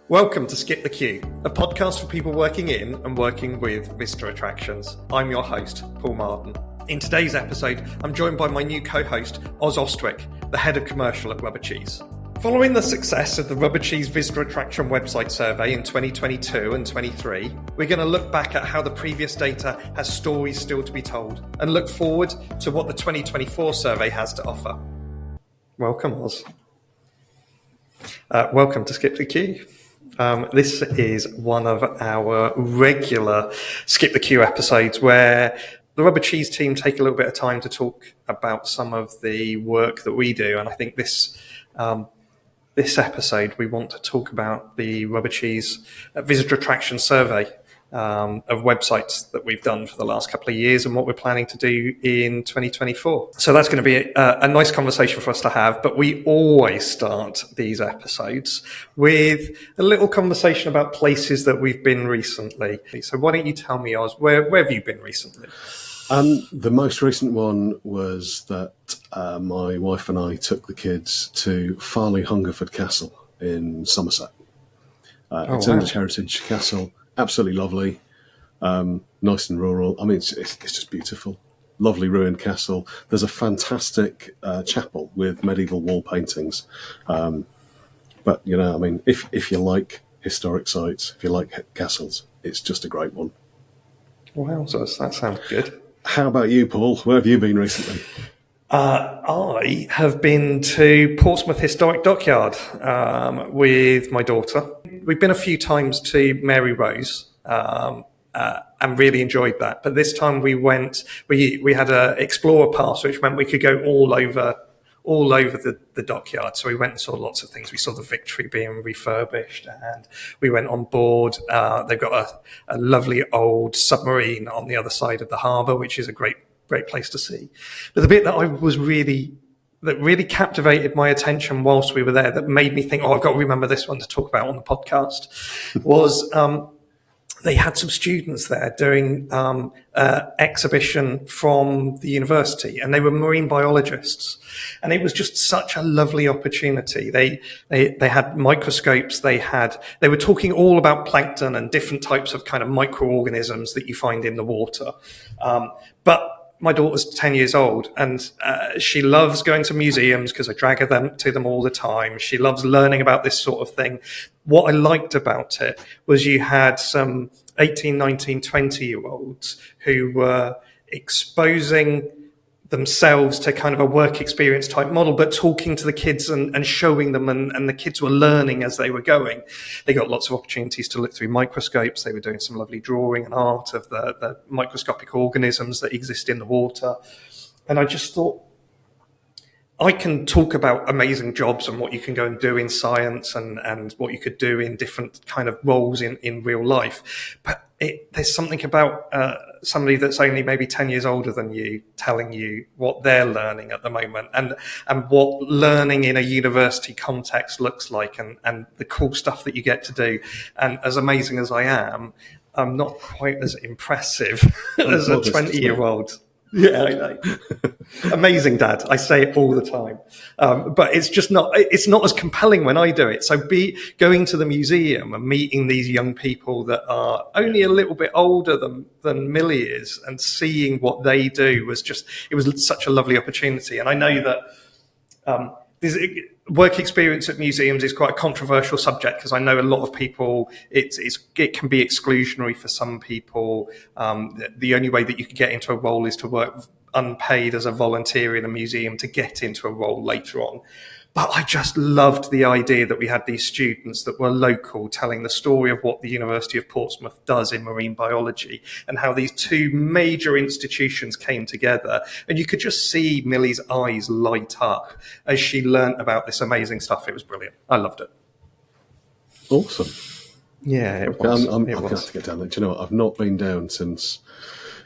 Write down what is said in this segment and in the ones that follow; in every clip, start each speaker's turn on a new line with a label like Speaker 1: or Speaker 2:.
Speaker 1: Welcome to Skip the Queue, a podcast for people working in and working with visitor attractions. I'm your host, Paul Marden. In today's episode, I'm joined by my new co-host, Oz Austwick, the head of commercial at Rubber-Cheese. Following the success of the Rubber-Cheese Visitor Attraction website survey in 2022 and 23, we're going to look back at how the previous data has stories still to be told and look forward to what the 2024 survey has to offer. Welcome, Oz. Welcome to Skip the Queue. This is one of our regular Skip the Queue episodes where the Rubber-Cheese team take a little bit of time to talk about some of the work that we do. And I think this episode, we want to talk about the Rubber-Cheese Visitor Attraction Survey of websites that we've done for the last couple of years and what we're planning to do in 2024. So that's going to be a nice conversation for us to have, but we always start these episodes with a little conversation about places that we've been recently. So why don't you tell me, Oz, where have you been recently?
Speaker 2: The most recent one was that my wife and I took the kids to Farley Hungerford Castle in Somerset. It's English heritage castle. Absolutely lovely, nice and rural. I mean, it's just beautiful. Lovely ruined castle. There's a fantastic chapel with medieval wall paintings. But, you know, I mean, if you like historic sites, if you like castles, it's just a great one.
Speaker 1: Wow, so that sounds good.
Speaker 2: How about you, Paul? Where have you been recently?
Speaker 1: I have been to Portsmouth Historic Dockyard with my daughter. We've been a few times to Mary Rose and really enjoyed that. But this time we had an Explorer Pass, which meant we could go all over the dockyard. So we went and saw lots of things. We saw the Victory being refurbished and we went on board. They've got a lovely old submarine on the other side of the harbour, which is a great place to see. But the bit that really captivated my attention whilst we were there, that made me think, I've got to remember this one to talk about on the podcast, was they had some students there doing an exhibition from the university, and they were marine biologists. And it was just such a lovely opportunity. They had microscopes. They were talking all about plankton and different types of kind of microorganisms that you find in the water. But my daughter's 10 years old and she loves going to museums because I drag her to them all the time. She loves learning about this sort of thing. What I liked about it was you had some 18, 19, 20-year-olds who were exposing themselves to kind of a work experience type model, but talking to the kids and showing them, and the kids were learning as they were going. They got lots of opportunities to look through microscopes. They were doing some lovely drawing and art of the microscopic organisms that exist in the water. And I just thought, I can talk about amazing jobs and what you can go and do in science and what you could do in different kind of roles in real life. But there's something about somebody that's only maybe 10 years older than you telling you what they're learning at the moment and what learning in a university context looks like and the cool stuff that you get to do. And as amazing as I am, I'm not quite as impressive as a 20-year-old. Yeah, I know. Amazing, Dad. I say it all the time. But it's not as compelling when I do it. So going to the museum and meeting these young people that are only a little bit older than Millie is and seeing what they do was such a lovely opportunity. And I know that work experience at museums is quite a controversial subject because I know a lot of people, it can be exclusionary for some people. The only way that you can get into a role is to work unpaid as a volunteer in a museum to get into a role later on. But I just loved the idea that we had these students that were local telling the story of what the University of Portsmouth does in marine biology and how these two major institutions came together. And you could just see Millie's eyes light up as she learnt about this amazing stuff. It was brilliant. I loved it.
Speaker 2: Awesome.
Speaker 1: Yeah, it was.
Speaker 2: I'm going to have to get down there. Do you know what? I've not been down since,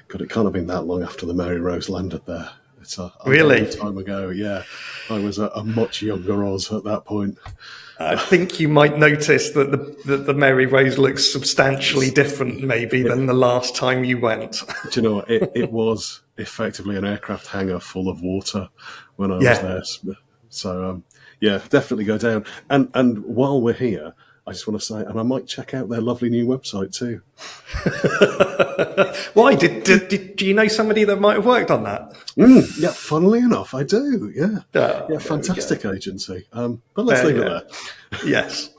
Speaker 2: God, it can't have been that long after the Mary Rose landed there. It's a
Speaker 1: really
Speaker 2: long time ago, yeah. I was a much younger Oz at that point.
Speaker 1: I think you might notice that the Mary Rose looks substantially different, maybe, than the last time you went.
Speaker 2: Do you know what? It was effectively an aircraft hangar full of water when I was there. So, definitely go down. And while we're here, I just want to say, and I might check out their lovely new website too.
Speaker 1: Why? Do you know somebody that might have worked on that?
Speaker 2: Yeah, funnily enough, I do. Yeah,
Speaker 1: Oh,
Speaker 2: fantastic agency. But let's leave it there.
Speaker 1: Yes.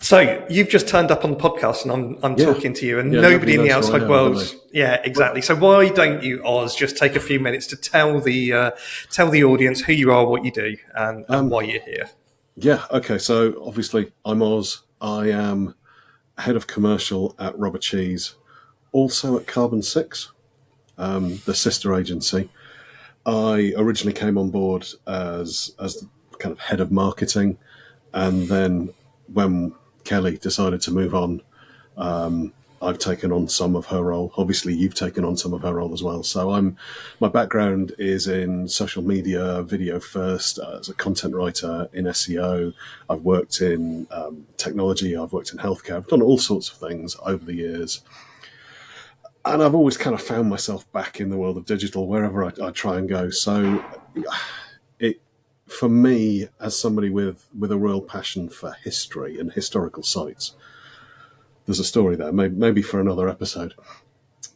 Speaker 1: So you've just turned up on the podcast, and I'm talking to you, and nobody in the outside world. Yeah, exactly. So why don't you, Oz, just take a few minutes to tell the audience who you are, what you do, and why you're here?
Speaker 2: Yeah. Okay. So obviously, I'm Oz. I am head of commercial at Rubber Cheese, also at Carbon 6, the sister agency. I originally came on board as kind of head of marketing, and then when Kelly decided to move on, I've taken on some of her role. Obviously, you've taken on some of her role as well. So my background is in social media, video first, as a content writer in SEO. I've worked in technology. I've worked in healthcare. I've done all sorts of things over the years. And I've always kind of found myself back in the world of digital wherever I try and go. So for me, as somebody with a real passion for history and historical sites, there's a story there, maybe for another episode.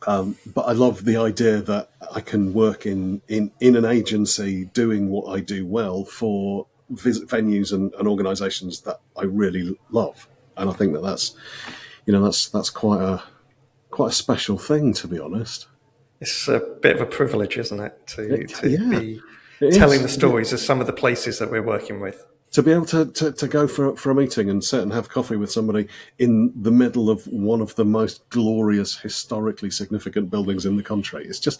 Speaker 2: But I love the idea that I can work in an agency doing what I do well for venues and organisations that I really love. And I think that's quite a special thing, to be honest.
Speaker 1: It's a bit of a privilege, isn't it, to be telling the stories of some of the places that we're working with.
Speaker 2: To be able to go for a meeting and sit and have coffee with somebody in the middle of one of the most glorious, historically significant buildings in the country. It's just,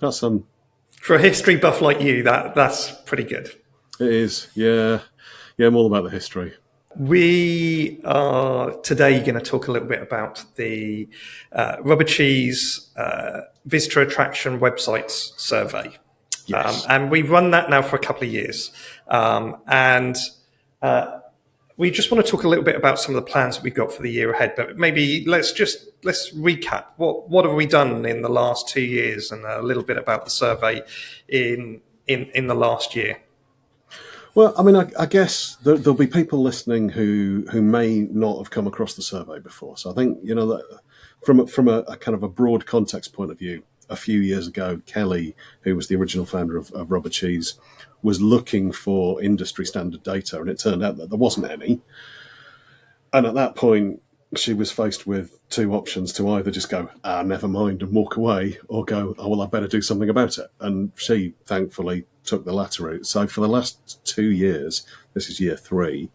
Speaker 2: that's
Speaker 1: for a history buff like you, that's pretty good.
Speaker 2: It is, yeah. I'm all about the history.
Speaker 1: We are today going to talk a little bit about the Rubber Cheese Visitor Attraction Websites Survey.
Speaker 2: Yes.
Speaker 1: And we run that now for a couple of years. And we just want to talk a little bit about some of the plans that we've got for the year ahead. But maybe let's recap. What have we done in the last 2 years, and a little bit about the survey in the last year.
Speaker 2: Well, I mean, I guess there'll be people listening who may not have come across the survey before. So I think, that from a kind of a broad context point of view, a few years ago, Kelly, who was the original founder of Rubber Cheese, was looking for industry standard data, and it turned out that there wasn't any. And at that point, she was faced with two options: to either just go, never mind, and walk away, or go, I better do something about it. And she, thankfully, took the latter route. So for the last 2 years, this is year 3,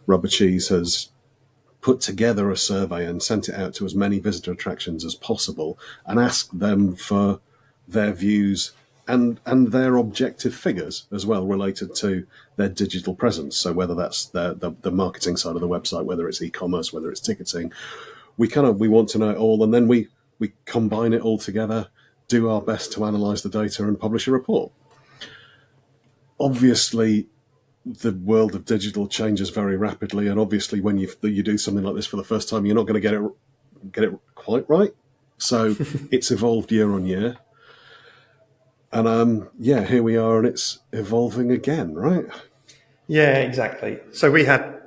Speaker 2: Rubber Cheese has put together a survey and sent it out to as many visitor attractions as possible and asked them for their views and their objective figures as well related to their digital presence. So whether that's the marketing side of the website, whether it's e-commerce, whether it's ticketing, we want to know it all, and then we combine it all together, do our best to analyse the data and publish a report. Obviously, the world of digital changes very rapidly, and obviously when you do something like this for the first time, you're not going to get it quite right. So it's evolved year on year, and here we are, and it's evolving again, right?
Speaker 1: Yeah, exactly. So we had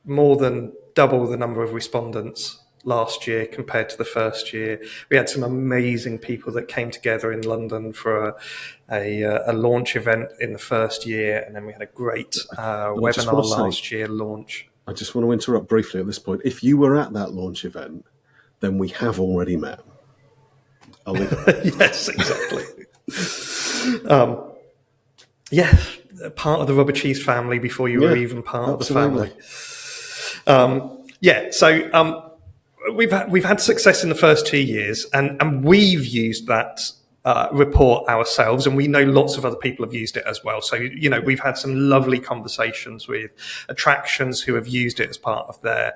Speaker 1: more than double the number of respondents last year compared to the first year. We had some amazing people that came together in London for a launch event in the first year, and then we had a great webinar last year launch.
Speaker 2: I just want to interrupt briefly at this point. If you were at that launch event, then we have already met.
Speaker 1: Yes, exactly. Part of the Rubber Cheese family before you were even part
Speaker 2: absolutely.
Speaker 1: of the family. We've had success in the first 2 years, and we've used that report ourselves, and we know lots of other people have used it as well. So, we've had some lovely conversations with attractions who have used it as part of their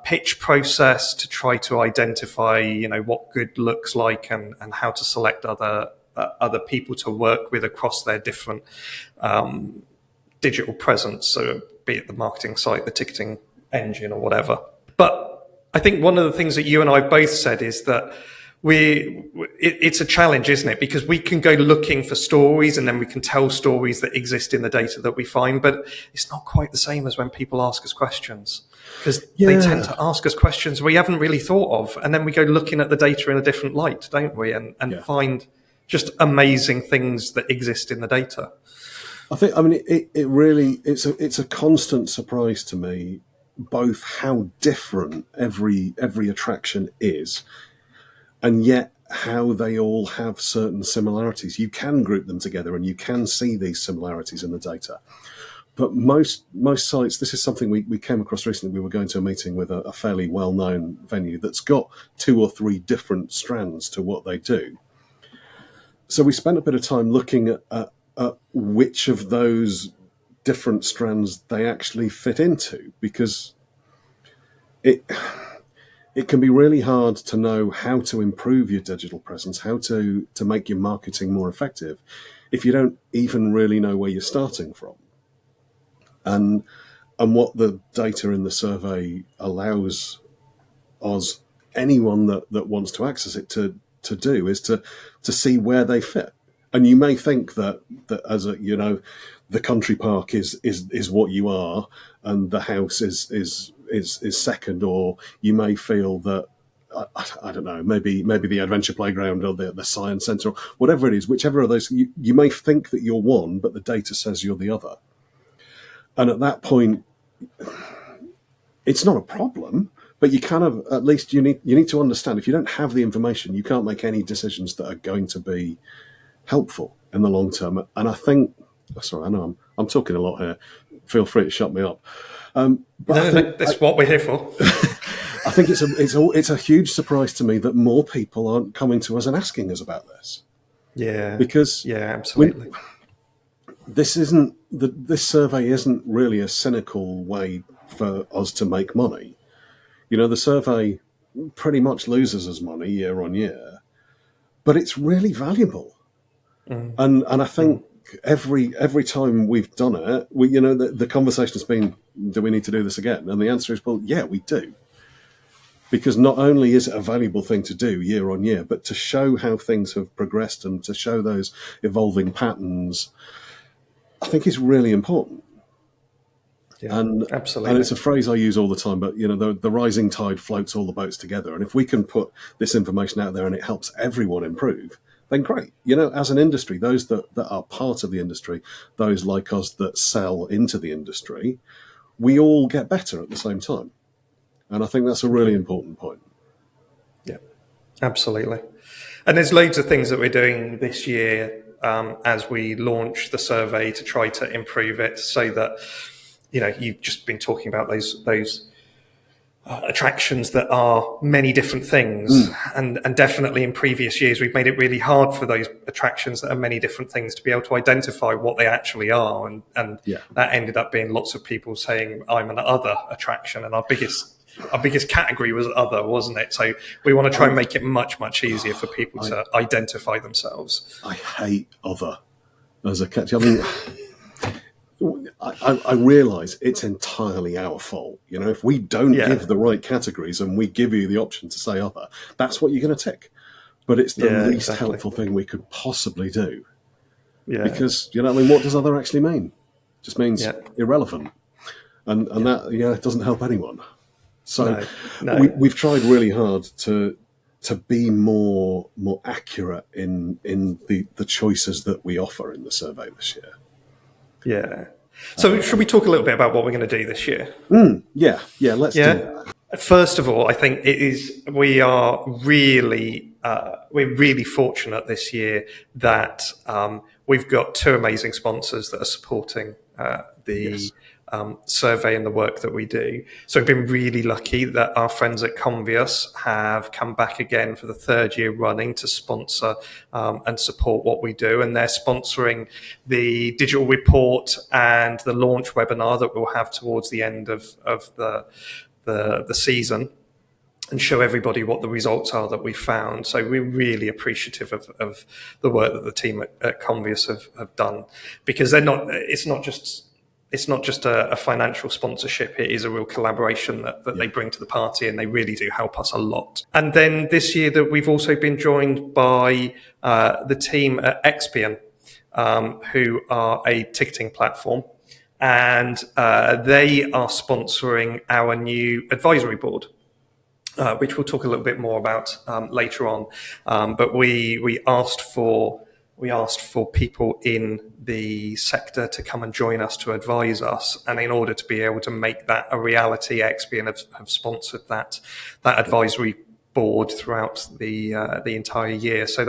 Speaker 1: pitch process to try to identify, what good looks like and how to select other people to work with across their different digital presence. So be it the marketing site, the ticketing engine or whatever. But I think one of the things that you and I both said is that it's a challenge, isn't it? Because we can go looking for stories and then we can tell stories that exist in the data that we find, but it's not quite the same as when people ask us questions, because they tend to ask us questions we haven't really thought of. And then we go looking at the data in a different light, don't we? And find just amazing things that exist in the data.
Speaker 2: I mean, it really, it's a constant surprise to me, both how different every attraction is, and yet how they all have certain similarities. You can group them together and you can see these similarities in the data. But most sites, this is something we came across recently. We were going to a meeting with a fairly well-known venue that's got 2 or 3 different strands to what they do. So we spent a bit of time looking at which of those different strands they actually fit into, because it can be really hard to know how to improve your digital presence, how to make your marketing more effective, if you don't even really know where you're starting from. And what the data in the survey allows us, anyone that wants to access it, to do is to see where they fit. And you may think that as a, the country park is what you are, and the house is second, or you may feel that I don't know, maybe the adventure playground or the science centre, or whatever it is, whichever of those, you may think that you're one, but the data says you're the other. And at that point, it's not a problem, but you kind of, at least you need to understand, if you don't have the information, you can't make any decisions that are going to be helpful in the long term. And I think, sorry, I know I'm talking a lot here. Feel free to shut me up.
Speaker 1: But that's what we're here for.
Speaker 2: I think it's a huge surprise to me that more people aren't coming to us and asking us about this.
Speaker 1: Yeah,
Speaker 2: because
Speaker 1: absolutely.
Speaker 2: This survey isn't really a cynical way for us to make money. The survey pretty much loses us money year on year, but it's really valuable. And I think every time we've done it, the conversation has been, do we need to do this again? And the answer is, well, yeah, we do. Because not only is it a valuable thing to do year on year, but to show how things have progressed and to show those evolving patterns, I think is really important.
Speaker 1: Yeah, absolutely.
Speaker 2: And it's a phrase I use all the time, but the rising tide floats all the boats together. And if we can put this information out there and it helps everyone improve, then great. As an industry, those that are part of the industry, those like us that sell into the industry, we all get better at the same time. And I think that's a really important point.
Speaker 1: Yeah, absolutely. And there's loads of things that we're doing this year as we launch the survey to try to improve it, so that, you've just been talking about those attractions that are many different things. And definitely in previous years, we've made it really hard for those attractions that are many different things to be able to identify what they actually are. And that ended up being lots of people saying, I'm an other attraction. And our biggest category was other, wasn't it? So we want to try and make it much, much easier for people to identify themselves.
Speaker 2: I hate other as a category. I realise it's entirely our fault. If we don't give the right categories and we give you the option to say other, that's what you're going to tick. But it's the least helpful thing we could possibly do. Yeah. Because, what does other actually mean? It just means irrelevant. And that, it doesn't help anyone. So we've tried really hard to be more accurate in the choices that we offer in the survey this year.
Speaker 1: Yeah. So should we talk a little bit about what we're going to do this year?
Speaker 2: Yeah, let's do that.
Speaker 1: First of all, I think we're really fortunate this year that we've got 2 amazing sponsors that are supporting the survey and the work that we do. So we've been really lucky that our friends at Convius have come back again for the 3rd year running to sponsor and support what we do. And they're sponsoring the digital report and the launch webinar that we'll have towards the end of the season, and show everybody what the results are that we found. So we're really appreciative of the work that the team at Convius have done, because it's not it's not just a financial sponsorship. It is a real collaboration that they bring to the party, and they really do help us a lot. And then this year that we've also been joined by the team at Expion, who are a ticketing platform, and they are sponsoring our new advisory board, which we'll talk a little bit more about later on. But we asked for people in the sector to come and join us to advise us, and in order to be able to make that a reality, Expion have sponsored that advisory board throughout the entire year. So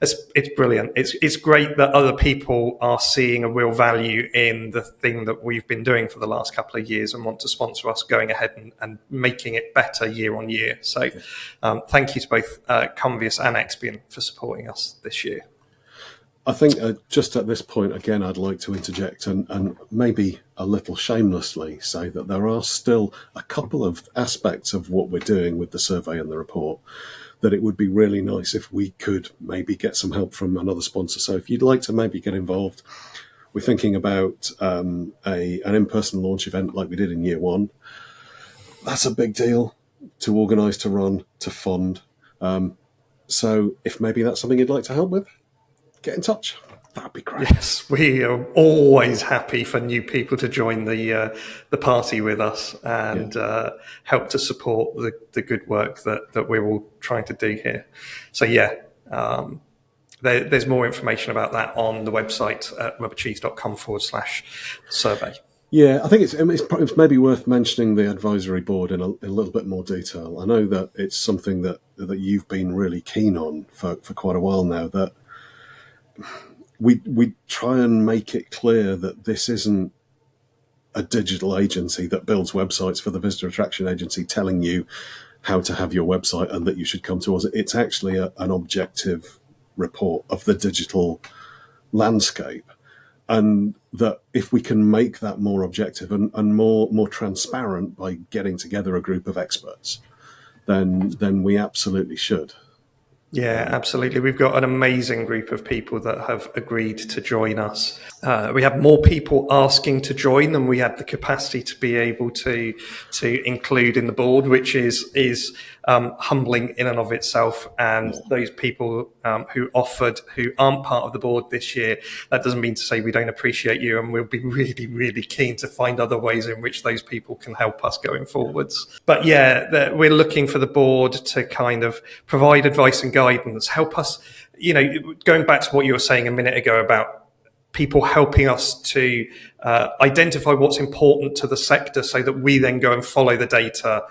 Speaker 1: it's brilliant. It's great that other people are seeing a real value in the thing that we've been doing for the last couple of years and want to sponsor us going ahead and making it better year on year. So thank you to both Convius and Expion for supporting us this year.
Speaker 2: I think just at this point, again, I'd like to interject and maybe a little shamelessly say that there are still a couple of aspects of what we're doing with the survey and the report that it would be really nice if we could maybe get some help from another sponsor. So if you'd like to maybe get involved, we're thinking about an in-person launch event like we did in year one. That's a big deal to organise, to run, to fund. So if maybe that's something you'd like to help with, get in touch. That'd be great.
Speaker 1: Yes, we are always happy for new people to join the party with us and help to support the good work that we're all trying to do here. So there's more information about that on the website at rubbercheese.com/survey.
Speaker 2: Yeah, I think it's maybe worth mentioning the advisory board in a little bit more detail. I know that it's something that you've been really keen on for quite a while now, that we try and make it clear that this isn't a digital agency that builds websites for the visitor attraction agency telling you how to have your website and that you should come to us. It's actually an objective report of the digital landscape, and that if we can make that more objective and more transparent by getting together a group of experts, then we absolutely should.
Speaker 1: Yeah, absolutely. We've got an amazing group of people that have agreed to join us. We have more people asking to join than we had the capacity to be able to include in the board, which is humbling in and of itself. And those people who offered, who aren't part of the board this year, that doesn't mean to say we don't appreciate you, and we'll be really, really keen to find other ways in which those people can help us going forwards. But we're looking for the board to kind of provide advice and guidance, help us, going back to what you were saying a minute ago about people helping us to identify what's important to the sector so that we then go and follow the data.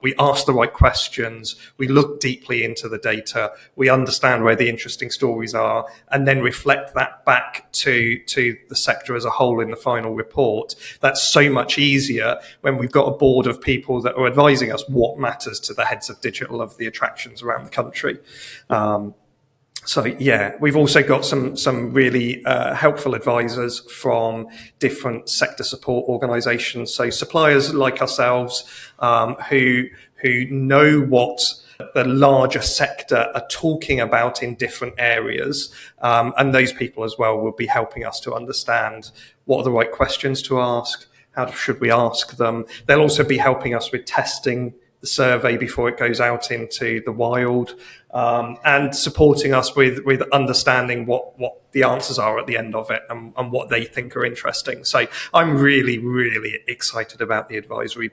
Speaker 1: We ask the right questions, we look deeply into the data, we understand where the interesting stories are, and then reflect that back to the sector as a whole in the final report. That's so much easier when we've got a board of people that are advising us what matters to the heads of digital of the attractions around the country. We've also got some really helpful advisors from different sector support organisations. So suppliers like ourselves who know what the larger sector are talking about in different areas, and those people as well will be helping us to understand what are the right questions to ask, how should we ask them. They'll also be helping us with testing the survey before it goes out into the wild, and supporting us with understanding what the answers are at the end of it and what they think are interesting. So I'm really, really excited about the advisory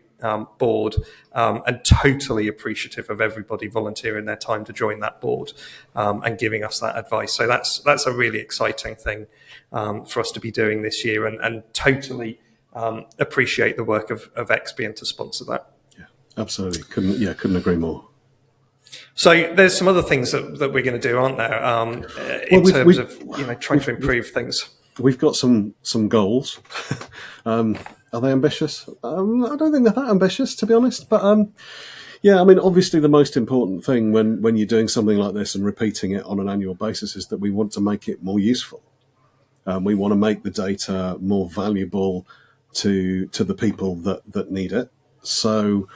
Speaker 1: board, and totally appreciative of everybody volunteering their time to join that board and giving us that advice. So that's a really exciting thing for us to be doing this year, and totally appreciate the work of Expion to sponsor that.
Speaker 2: Absolutely. Couldn't agree more.
Speaker 1: So there's some other things that we're going to do, aren't there, in terms of trying to improve things?
Speaker 2: We've got some goals. Are they ambitious? I don't think they're that ambitious, to be honest. But obviously the most important thing when you're doing something like this and repeating it on an annual basis is that we want to make it more useful. We want to make the data more valuable to the people that need it. So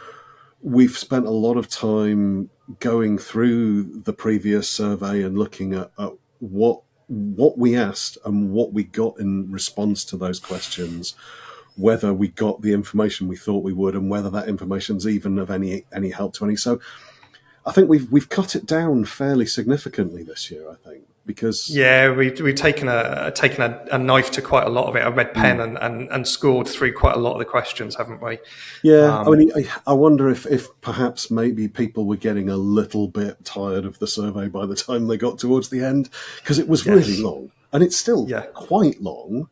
Speaker 2: we've spent a lot of time going through the previous survey and looking at what what we asked and what we got in response to those questions, whether we got the information we thought we would, and whether that information's even of any help to any. So I think we've cut it down fairly significantly this year, I think, because
Speaker 1: we've taken a knife to quite a lot of it, a red pen, and scored through quite a lot of the questions, haven't we?
Speaker 2: Yeah, I mean, I wonder if perhaps maybe people were getting a little bit tired of the survey by the time they got towards the end, because it was really long, and it's still quite long.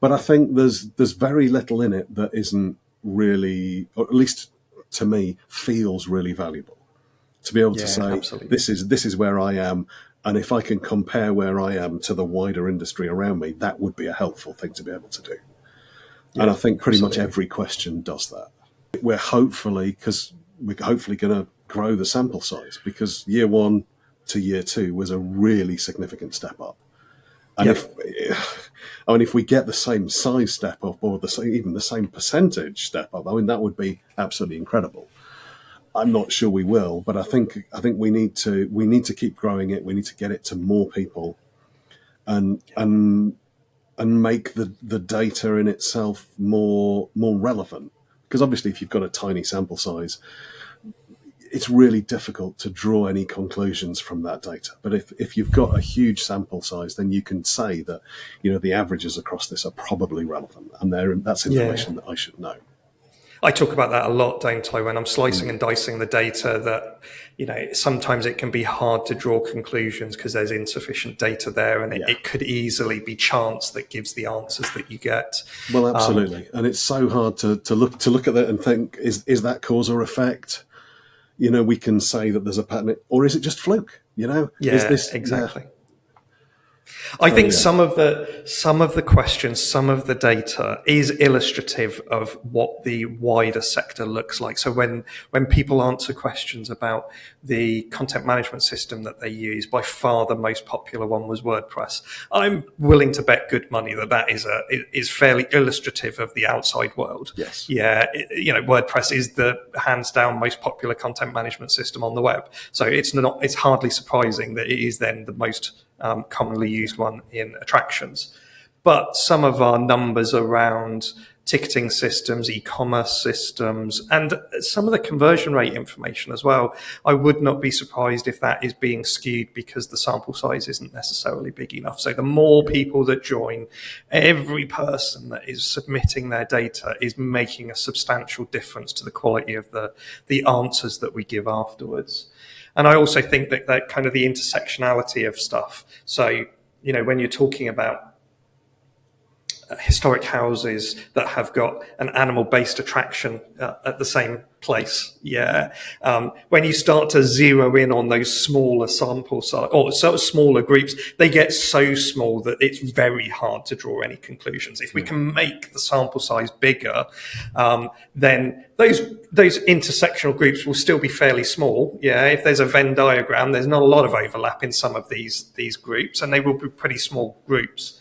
Speaker 2: But I think there's very little in it that isn't really, or at least to me, feels really valuable. To be able to say, absolutely, this is where I am, and if I can compare where I am to the wider industry around me, that would be a helpful thing to be able to do. Yeah, and I think pretty much every question does that. We're hopefully going to grow the sample size, because year 1 to year 2 was a really significant step up. And if we get the same size step up, or even the same percentage step up, I mean, that would be absolutely incredible. I'm not sure we will, but I think we need to keep growing it. We need to get it to more people, and make the data in itself more relevant. Because obviously, if you've got a tiny sample size, it's really difficult to draw any conclusions from that data. But if you've got a huge sample size, then you can say that, the averages across this are probably relevant, and that's information that I should know.
Speaker 1: I talk about that a lot, don't I, when I'm slicing and dicing the data, that, sometimes it can be hard to draw conclusions because there's insufficient data there, and it could easily be chance that gives the answers that you get.
Speaker 2: Well, absolutely. And it's so hard to look at that and think, is that cause or effect? We can say that there's a pattern, or is it just fluke?
Speaker 1: Yeah, is this, exactly. Yeah. I think some of the questions, some of the data is illustrative of what the wider sector looks like. So when people answer questions about the content management system that they use, by far the most popular one was WordPress. I'm willing to bet good money that is fairly illustrative of the outside world.
Speaker 2: Yes.
Speaker 1: Yeah, WordPress is the hands down most popular content management system on the web. So it's hardly surprising that it is then the most commonly used one in attractions. But some of our numbers around ticketing systems, e-commerce systems, and some of the conversion rate information as well, I would not be surprised if that is being skewed because the sample size isn't necessarily big enough. So the more people that join, every person that is submitting their data is making a substantial difference to the quality of the answers that we give afterwards. And I also think that kind of the intersectionality of stuff. So, when you're talking about historic houses that have got an animal-based attraction at the same place, when you start to zero in on those smaller sample size or sort of smaller groups, they get so small that it's very hard to draw any conclusions. If we can make the sample size bigger, then those intersectional groups will still be fairly small. Yeah, if there's a Venn diagram, there's not a lot of overlap in some of these groups, and they will be pretty small groups.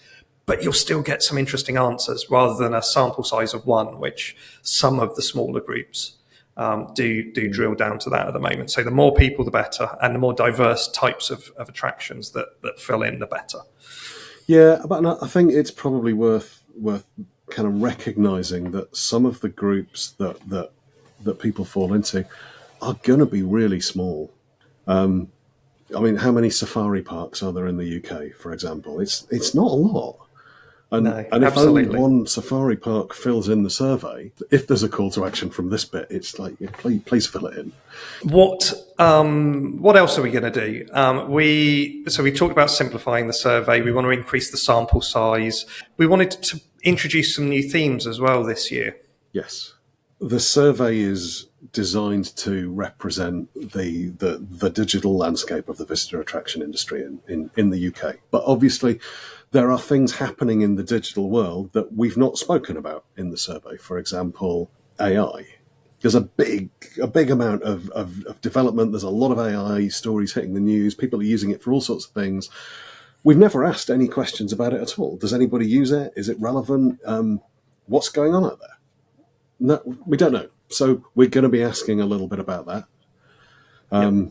Speaker 1: But you'll still get some interesting answers rather than a sample size of 1, which some of the smaller groups do drill down to that at the moment. So the more people, the better, and the more diverse types of attractions that fill in, the better.
Speaker 2: Yeah, but I think it's probably worth kind of recognising that some of the groups that people fall into are going to be really small. I mean, how many safari parks are there in the UK, for example? It's not a lot. And if only one safari park fills in the survey, if there's a call to action from this bit, it's like, please fill it in.
Speaker 1: What else are we going to do? We talked about simplifying the survey. We want to increase the sample size. We wanted to introduce some new themes as well this year.
Speaker 2: Yes. The survey is designed to represent the digital landscape of the visitor attraction industry in the UK. But obviously, there are things happening in the digital world that we've not spoken about in the survey. For example, AI. There's a big amount of development. There's a lot of AI stories hitting the news. People are using it for all sorts of things. We've never asked any questions about it at all. Does anybody use it? Is it relevant? What's going on out there? No, we don't know. So we're going to be asking a little bit about that.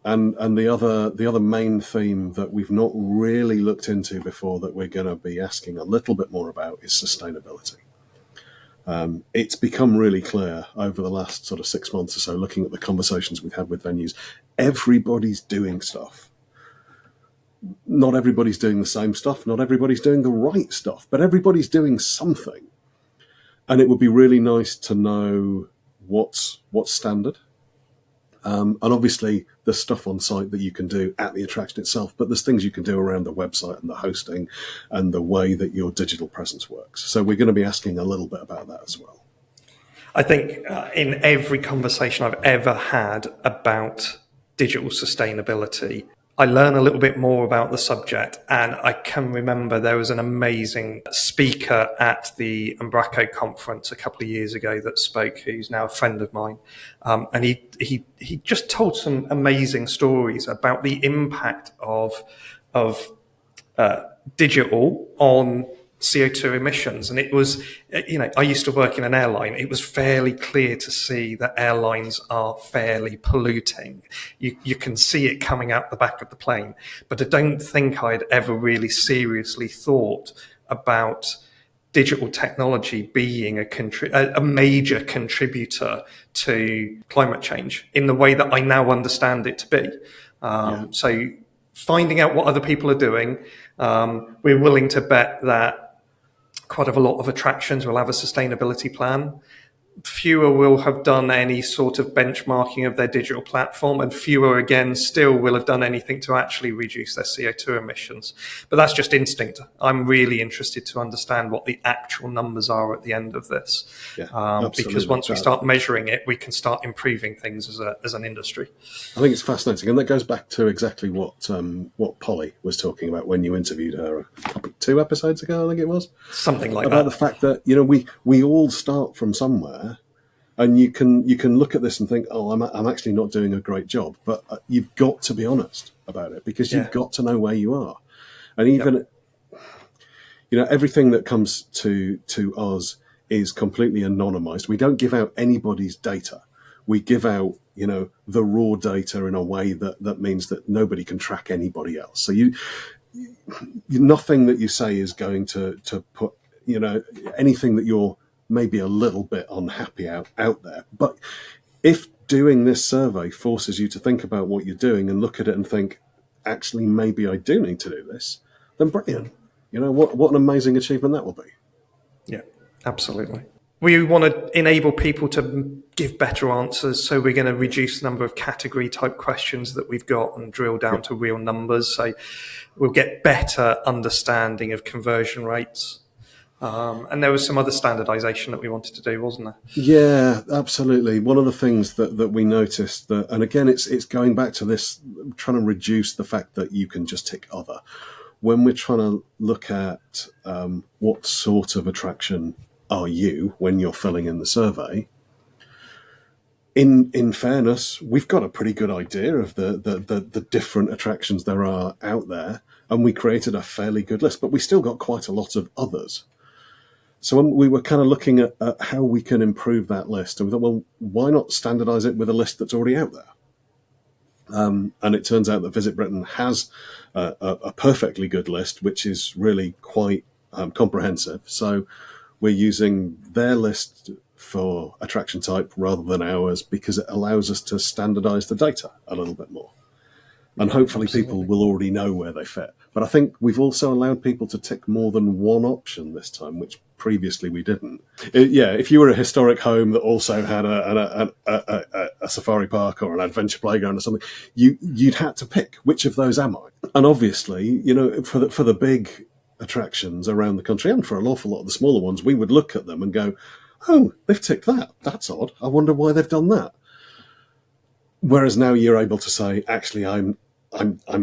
Speaker 2: And the other main theme that we've not really looked into before that we're going to be asking a little bit more about is sustainability. It's become really clear over the last sort of 6 months or so, looking at the conversations we've had with venues. Everybody's doing stuff. Not everybody's doing the same stuff. Not everybody's doing the right stuff, but everybody's doing something. And it would be really nice to know what's standard. And obviously there's stuff on site that you can do at the attraction itself, but there's things you can do around the website and the hosting and the way that your digital presence works. So we're going to be asking a little bit about that as well.
Speaker 1: I think in every conversation I've ever had about digital sustainability, I learn a little bit more about the subject, and I can remember there was an amazing speaker at the Umbraco conference a couple of years ago that spoke, who's now a friend of mine, and he just told some amazing stories about the impact of digital on CO2 emissions. And it was, I used to work in an airline. It was fairly clear to see that airlines are fairly polluting. You can see it coming out the back of the plane. But I don't think I'd ever really seriously thought about digital technology being a major contributor to climate change in the way that I now understand it to be. So finding out what other people are doing, we're willing to bet that quite a lot of attractions will have a sustainability plan. Fewer will have done any sort of benchmarking of their digital platform, and fewer again still will have done anything to actually reduce their CO2 emissions. But that's just instinct. I'm really interested to understand what the actual numbers are at the end of this, because once we start measuring it, we can start improving things as an industry.
Speaker 2: I think it's fascinating, and that goes back to exactly what Polly was talking about when you interviewed her 2 episodes ago, I think it was.
Speaker 1: Something like
Speaker 2: about
Speaker 1: that.
Speaker 2: The fact that we all start from somewhere. And you can look at this and think, oh, I'm actually not doing a great job. But you've got to be honest about it, because you've got to know where you are. And even, everything that comes to us is completely anonymized. We don't give out anybody's data. We give out, the raw data in a way that means that nobody can track anybody else. So nothing that you say is going to put, anything that you're maybe a little bit unhappy out there. But if doing this survey forces you to think about what you're doing and look at it and think, actually, maybe I do need to do this, then brilliant. What an amazing achievement that will be.
Speaker 1: Yeah, absolutely. We want to enable people to give better answers, so we're going to reduce the number of category type questions that we've got and drill down to real numbers. So we'll get better understanding of conversion rates. And there was some other standardization that we wanted to do, wasn't there? Yeah,
Speaker 2: absolutely. One of the things that we noticed that, and again, it's going back to this, trying to reduce the fact that you can just tick other. When we're trying to look at what sort of attraction are you when you're filling in the survey, in fairness, we've got a pretty good idea of the different attractions there are out there, and we created a fairly good list, but we still got quite a lot of others. So when we were kind of looking at how we can improve that list, and we thought, well, why not standardize it with a list that's already out there? And it turns out that Visit Britain has a perfectly good list, which is really quite comprehensive. So we're using their list for attraction type rather than ours, because it allows us to standardize the data a little bit more. And hopefully people will already know where they fit. But I think we've also allowed people to tick more than one option this time, which previously we didn't. If you were a historic home that also had a safari park or an adventure playground or something, you'd had to pick, which of those am I? And obviously, for the big attractions around the country, and for an awful lot of the smaller ones, we would look at them and go, oh, they've ticked that. That's odd. I wonder why they've done that. Whereas now you're able to say, actually, I'm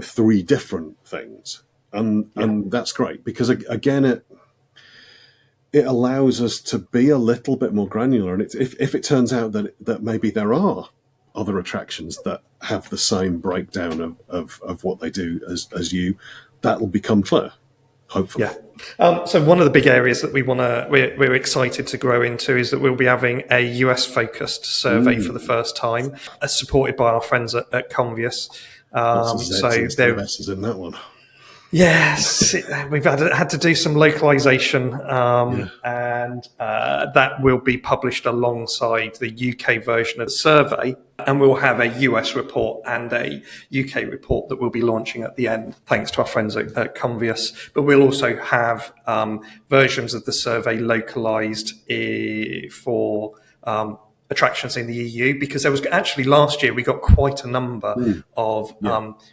Speaker 2: 3 different things, and that's great, because again, it allows us to be a little bit more granular. And if it turns out that maybe there are other attractions that have the same breakdown of what they do as you, that will become clear. hopefully.
Speaker 1: So one of the big areas that we're excited to grow into is that we'll be having a US focused survey for the first time, supported by our friends at Convius.
Speaker 2: Lots of Zs instead of S's in that one.
Speaker 1: Yes, we've had to do some localization, and that will be published alongside the UK version of the survey. And we'll have a US report and a UK report that we'll be launching at the end, thanks to our friends at Convius. But we'll also have versions of the survey localized for attractions in the EU, because there was actually last year we got quite a number of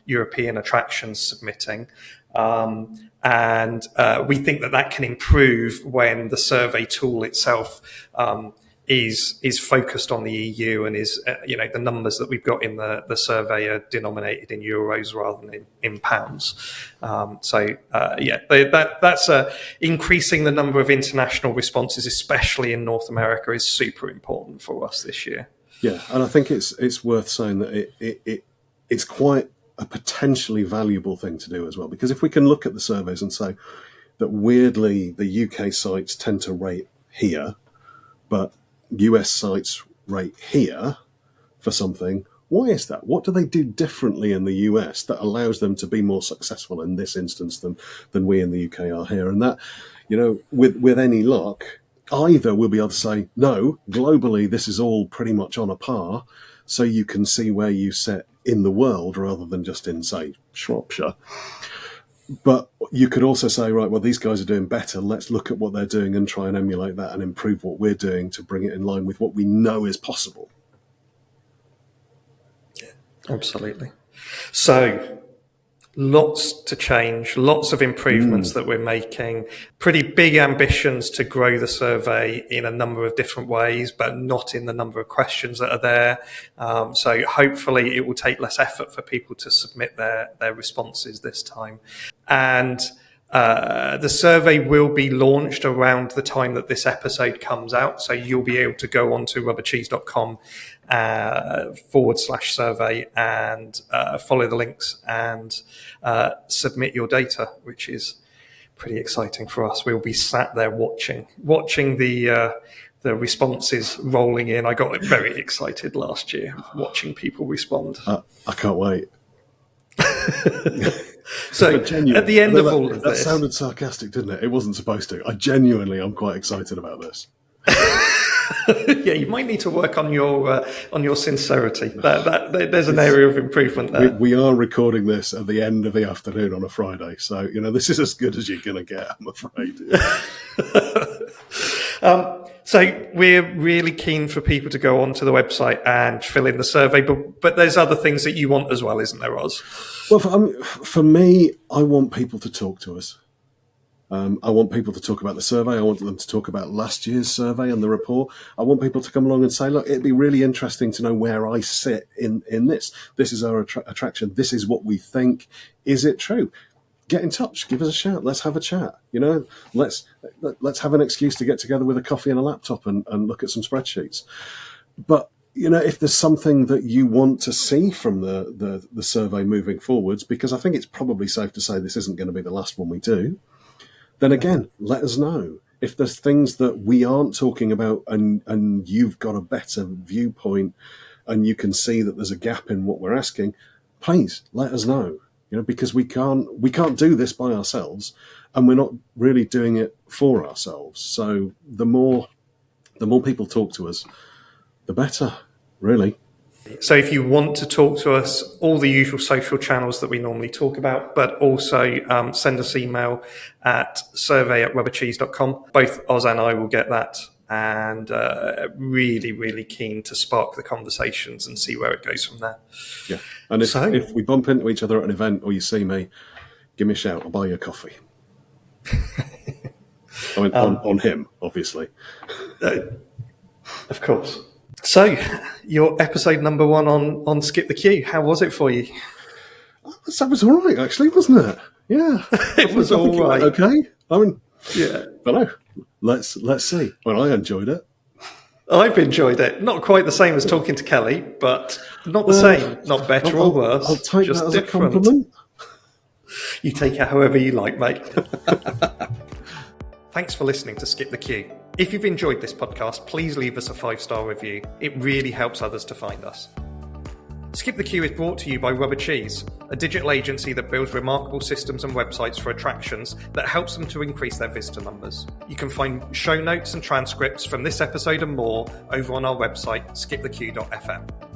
Speaker 1: European attractions submitting. And we think that can improve when the survey tool itself is focused on the EU and is, the numbers that we've got in the survey are denominated in euros rather than in pounds. That's increasing the number of international responses, especially in North America, is super important for us this year.
Speaker 2: Yeah, and I think it's worth saying that it's quite a potentially valuable thing to do as well, because if we can look at the surveys and say that weirdly the UK sites tend to rate here, but US sites rate here for something, why is that? What do they do differently in the US that allows them to be more successful in this instance than we in the UK are here? And that, with any luck, either we'll be able to say, no, globally this is all pretty much on a par, so you can see where you sit in the world rather than just in, say, Shropshire. But you could also say, right, well, these guys are doing better. Let's look at what they're doing and try and emulate that and improve what we're doing to bring it in line with what we know is possible.
Speaker 1: Yeah, absolutely. So lots to change, lots of improvements that we're making, pretty big ambitions to grow the survey in a number of different ways, but not in the number of questions that are there. So hopefully it will take less effort for people to submit their responses this time. And the survey will be launched around the time that this episode comes out. So you'll be able to go on to rubbercheese.com /survey and follow the links and submit your data, which is pretty exciting for us. We'll be sat there watching the responses rolling in. I got very excited last year watching people respond.
Speaker 2: I can't wait.
Speaker 1: So at the end of all of this,
Speaker 2: that sounded sarcastic, didn't it? It wasn't supposed to. I genuinely am quite excited about this.
Speaker 1: Yeah, you might need to work on your sincerity. There's an area of improvement there.
Speaker 2: We are recording this at the end of the afternoon on a Friday, so this is as good as you're going to get, I'm afraid.
Speaker 1: So we're really keen for people to go onto the website and fill in the survey, but there's other things that you want as well, isn't there, Oz?
Speaker 2: Well, for me, I want people to talk to us. I want people to talk about the survey. I want them to talk about last year's survey and the report. I want people to come along and say, look, it'd be really interesting to know where I sit in this. This is our attraction. This is what we think. Is it true? Get in touch. Give us a shout. Let's have a chat. Let's have an excuse to get together with a coffee and a laptop and look at some spreadsheets. But if there's something that you want to see from the survey moving forwards, because I think it's probably safe to say this isn't going to be the last one we do, then again, let us know. If there's things that we aren't talking about and you've got a better viewpoint and you can see that there's a gap in what we're asking, please let us know. Because we can't do this by ourselves, and we're not really doing it for ourselves. So the more people talk to us, the better, really.
Speaker 1: So if you want to talk to us, all the usual social channels that we normally talk about, but also send us email at survey@rubbercheese.com. Both Oz and I will get that, and really, really keen to spark the conversations and see where it goes from there.
Speaker 2: Yeah, and if we bump into each other at an event or you see me, give me a shout. I'll buy you a coffee. I mean, on him, obviously.
Speaker 1: Of course. So, your episode number 1 on Skip the Queue, how was it for you?
Speaker 2: That was all right, actually, wasn't it? Yeah.
Speaker 1: It was all right.
Speaker 2: Okay. I mean,
Speaker 1: yeah.
Speaker 2: I don't know. Let's see. Well, I enjoyed it.
Speaker 1: I've enjoyed it. Not quite the same as talking to Kelly, but not the same. Not better or worse.
Speaker 2: I'll take
Speaker 1: just
Speaker 2: that as
Speaker 1: different.
Speaker 2: a compliment.
Speaker 1: You take it however you like, mate. Thanks for listening to Skip the Queue. If you've enjoyed this podcast, please leave us a 5-star review. It really helps others to find us. Skip the Queue is brought to you by Rubber Cheese, a digital agency that builds remarkable systems and websites for attractions that helps them to increase their visitor numbers. You can find show notes and transcripts from this episode and more over on our website, skipthequeue.fm.